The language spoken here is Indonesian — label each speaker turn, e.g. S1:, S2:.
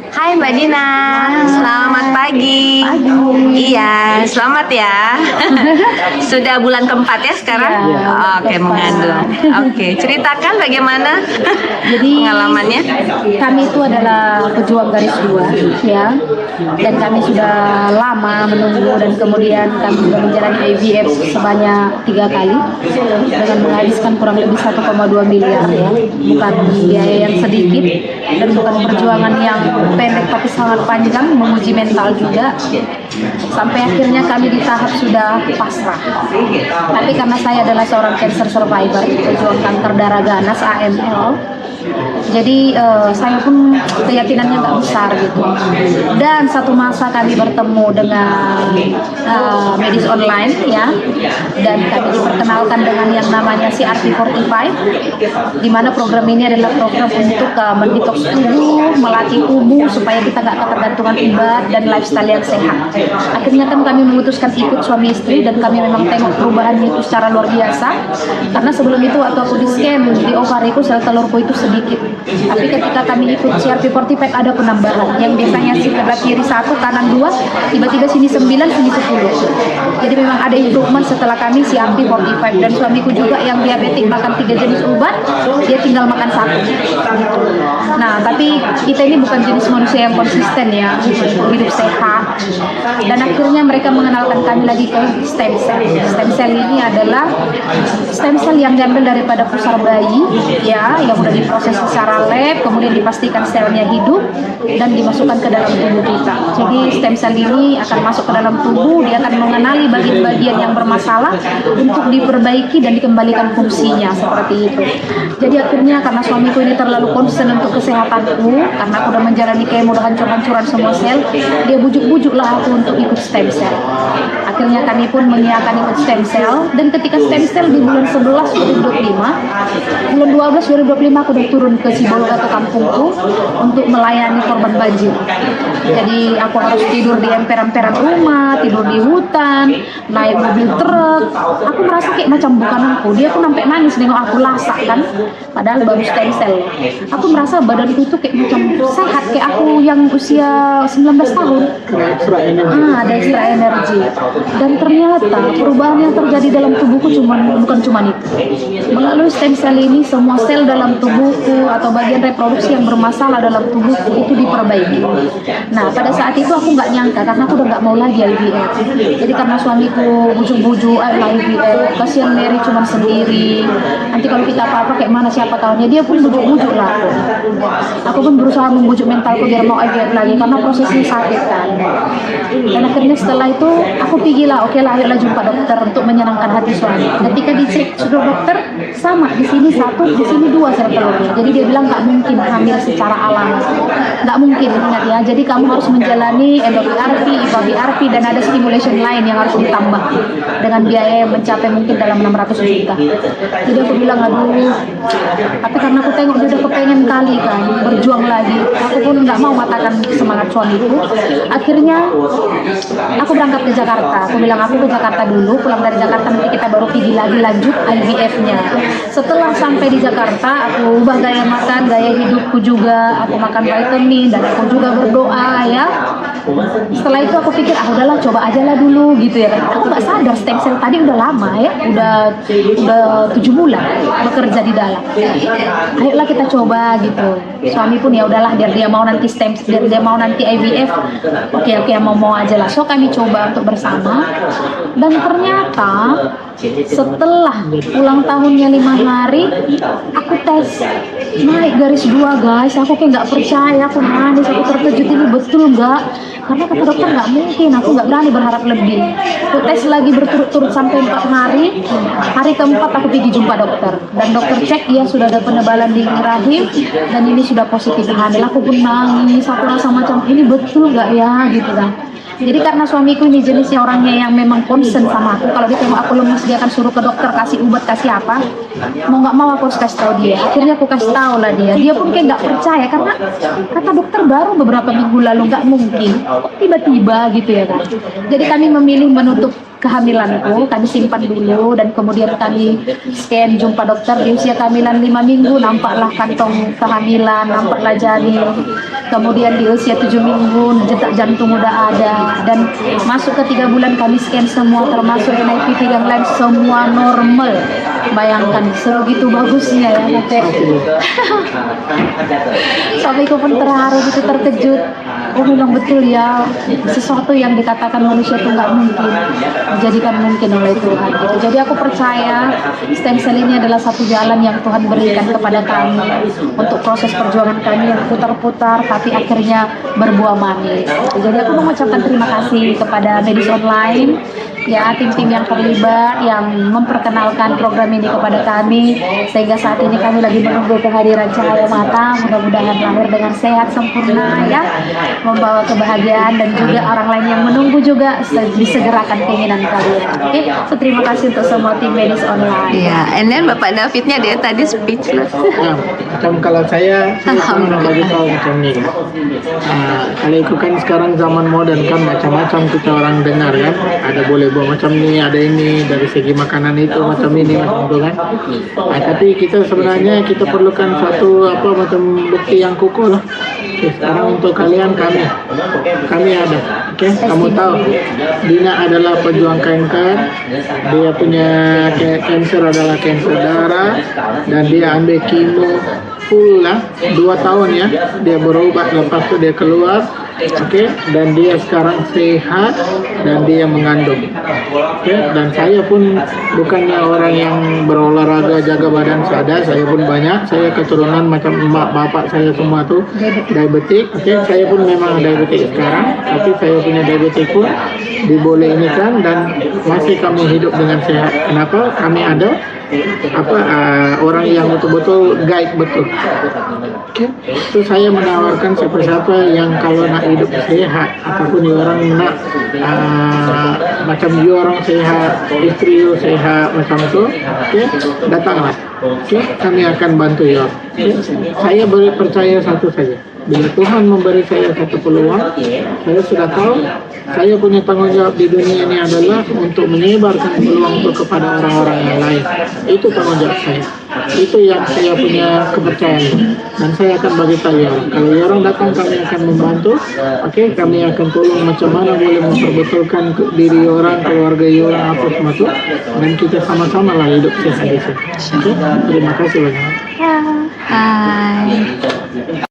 S1: Hai Mbak Dina, selamat pagi. Iya, selamat ya. Sudah bulan keempat ya sekarang?
S2: Iya,
S1: Oke, mengandung. Oke, ceritakan bagaimana
S2: Jadi
S1: pengalamannya.
S2: kami itu adalah pejuang garis 2 ya, dan kami sudah lama menunggu dan kemudian kami sudah menjalani IVF sebanyak 3 kali dengan menghabiskan kurang lebih 1,2 miliar ya, bukan biaya yang sedikit dan bukan perjuangan yang pendek tapi sangat panjang, menguji mental juga sampai akhirnya kami di tahap sudah pasrah. Tapi karena saya adalah seorang cancer survivor, pejuang kanker darah ganas AML, jadi saya pun keyakinannya nggak besar gitu. Dan satu masa kami bertemu dengan medis online ya, dan kami diperkenalkan dengan yang namanya CRP45, di mana program ini adalah program untuk mendetoks tubuh, melatih tubuh supaya kita nggak ketergantungan obat dan lifestyle yang sehat. Akhirnya kan kami memutuskan ikut suami istri dan kami memang tengok perubahannya itu secara luar biasa. Karena sebelum itu waktu aku di scan di ovariku sel telurku itu sedikit. Tapi ketika kami ikut CRP45 ada penambahan. Yang biasanya sebelah kiri 1, kanan 2, tiba-tiba sini 9, sini 10. Jadi memang ada improvement setelah kami CRP45, dan suamiku juga yang diabetik makan 3 jenis obat, dia tinggal makan 1. Nah, tapi kita ini bukan jenis manusia yang konsisten ya, hidup sehat. Dan akhirnya mereka mengenalkan kami lagi ke stem cell. Stem cell ini adalah stem cell yang diambil daripada pusar bayi ya, yang sudah diproses secara lab, kemudian dipastikan selnya hidup dan dimasukkan ke dalam tubuh kita. Jadi stem cell ini akan masuk ke dalam tubuh, dia akan mengenali bagian-bagian yang bermasalah untuk diperbaiki dan dikembalikan fungsinya seperti itu. Jadi akhirnya karena suamiku ini terlalu concern untuk kesehatanku, karena aku udah menjalani kemo udah hancur-hancuran semua sel, dia bujuk-bujuklah aku untuk ikut stem cell. Akhirnya kami pun mengiyakan ikut stem cell, dan ketika stem cell di bulan 11 2025, bulan 12 2025 aku udah turun ke Sibolga ke kampungku untuk melayani korban banjir. Jadi aku harus tidur di emperan-emperan rumah, tidur di hutan, naik mobil truk. Aku merasa kayak macam bukan aku. Dia pun sampai nangis nengok aku lasak kan, padahal baru stem cell. Aku merasa badanku itu kayak macam sehat, kayak aku yang usia 19 tahun. Ada extra energi. Dan ternyata perubahan yang terjadi dalam tubuhku bukan cuma itu. Melalui stem cell ini semua sel dalam tubuhku atau bagian reproduksi yang bermasalah dalam tubuhku itu diperbaiki. Nah, pada saat itu aku nggak nyangka karena aku udah nggak mau lagi IVF. Jadi karena suamiku bujuk-bujuk IVF, kasihan Mary cuma sendiri. Nanti kalau kita apa-apa kayak mana siapa tahunya, dia pun bujuk-bujuk lah. Aku pun berusaha membujuk mentalku biar mau IVF lagi karena prosesnya sakit kan. Dan akhirnya setelah itu aku pergilah, oke lah, ayolah jumpa dokter untuk menyenangkan hati suami. Ketika dicek sudah dokter sama, di sini 1, di sini 2 sel telurnya. Jadi dia bilang nggak mungkin hamil secara alami, nggak mungkin, ingat ya. Jadi kamu harus menjalani endo-PRP, IVA-PRP, dan ada stimulation lain yang harus ditambah dengan biaya yang mencapai mungkin dalam 600 juta. Jadi aku bilang aduh, tapi karena aku tengok dia udah kepengen kali kan berjuang lagi, aku pun nggak mau matakan semangat suamiku. Akhirnya aku berangkat ke Jakarta. Aku bilang aku ke Jakarta dulu, pulang dari Jakarta nanti kita baru pergi lagi lanjut IVF-nya. Setelah sampai di Jakarta, aku ubah gaya makan, gaya hidupku juga, aku makan vitamin dan aku juga berdoa ya. Setelah itu aku pikir udahlah coba aja lah dulu gitu ya. Aku nggak sadar stem cell tadi udah lama ya, udah 7 bulan bekerja di dalam. Ayolah kita coba gitu. Suami pun ya udahlah, biar dia mau nanti biar dia mau nanti IVF. Oke mau aja lah. So kami coba untuk bersama, dan ternyata setelah ulang tahunnya 5 hari aku tes naik garis 2 guys. Aku kayak nggak percaya, aku nangis, aku terkejut, ini betul nggak? Karena kata dokter nggak mungkin, aku nggak berani berharap lebih. Aku tes lagi berturut-turut sampai 4 hari. Hari keempat aku pergi jumpa dokter, dan dokter cek ya sudah ada penebalan di rahim dan ini sudah positif hamil. Aku pun nangis, aku rasa macam ini betul nggak ya gitu kan. Jadi karena suamiku ini jenisnya orangnya yang memang concern sama aku, kalau dia tengok aku lemas dia akan suruh ke dokter, kasih obat, kasih apa, mau nggak mau aku harus kasih tahu dia. Akhirnya aku kasih tahu lah dia pun kayak nggak percaya karena kata dokter baru beberapa minggu lalu, nggak mungkin kok tiba-tiba gitu ya kan. Jadi kami memilih menutup kehamilanku, kami simpan dulu dan kemudian kami scan jumpa dokter di usia kehamilan 5 minggu, nampaklah kantong kehamilan, nampaklah janin. Kemudian di usia 7 minggu detak jantung udah ada, dan masuk ke 3 bulan kami scan semua termasuk NIPT dan lain semua normal. Bayangkan sebegitu bagusnya ya, sampai aku pun terharu gitu, terkejut. Oh memang betul ya, sesuatu yang dikatakan manusia itu nggak mungkin dijadikan mungkin oleh Tuhan gitu. Jadi aku percaya stem cell ini adalah satu jalan yang Tuhan berikan kepada kami untuk proses perjuangan kami yang putar-putar tapi akhirnya berbuah manis. Jadi aku mengucapkan terima kasih kepada Medis Online, ya, tim-tim yang terlibat yang memperkenalkan program ini kepada kami, sehingga saat ini kami lagi menunggu kehadiran Cahaya Mata. Mudah-mudahan lahir dengan sehat sempurna ya, membawa kebahagiaan, dan juga orang lain yang menunggu juga disegerakan keinginan kalian. Oke, so, terima kasih untuk semua tim Medis Online.
S1: Iya, and then Bapak Davidnya dia tadi speechless.
S3: Nah, macam kalau saya cuma bagi tahu macam ni kan. Kalau itu kan sekarang zaman modern kan, macam-macam kita orang dengar kan. Ada boleh buat macam ni, ada ini dari segi makanan itu macam ini macam itu kan. Tapi kita sebenarnya kita perlukan satu apa macam bukti yang kukuh lah. Okay, sekarang untuk kalian kami ada. Okay, kamu tahu Dina adalah pejuang kanker. Dia punya kanker adalah kanker darah, dan dia ambil kemo full lah 2 tahun ya. Dia berobat, lepas itu dia keluar. Oke, dan dia sekarang sehat dan dia mengandung. Oke, dan saya pun bukannya orang yang berolahraga jaga badan sadar, saya pun banyak. Saya keturunan macam emak bapak saya semua tuh diabetik. Oke, saya pun memang diabetik sekarang, tapi saya punya diabetik pun diboleh ini kan, dan masih kami hidup dengan sehat. Kenapa? Kami ada orang yang betul-betul guide betul. Oke, itu saya menawarkan siapa-siapa yang kalau nak hidup sehat ataupun orang nak macam orang sehat, istri you sehat macam tu, oke, datanglah. Oke, kami akan bantu you. Oke, saya beri percaya satu saja. Bila Tuhan memberi saya satu peluang, saya sudah tahu saya punya tanggung jawab di dunia ini adalah untuk menyebarkan peluang itu kepada orang-orang yang lain. Itu tanggung jawab saya. Itu yang saya punya kepercayaan. Dan saya akan bagi tahu ya, kalau orang datang kami akan membantu. Oke, kami akan tolong macam mana boleh memperbetulkan diri orang, keluarga orang, apa semua itu. Dan kita sama-sama lah hidup sehat di sini. Oke, terima kasih banyak.
S1: Hai.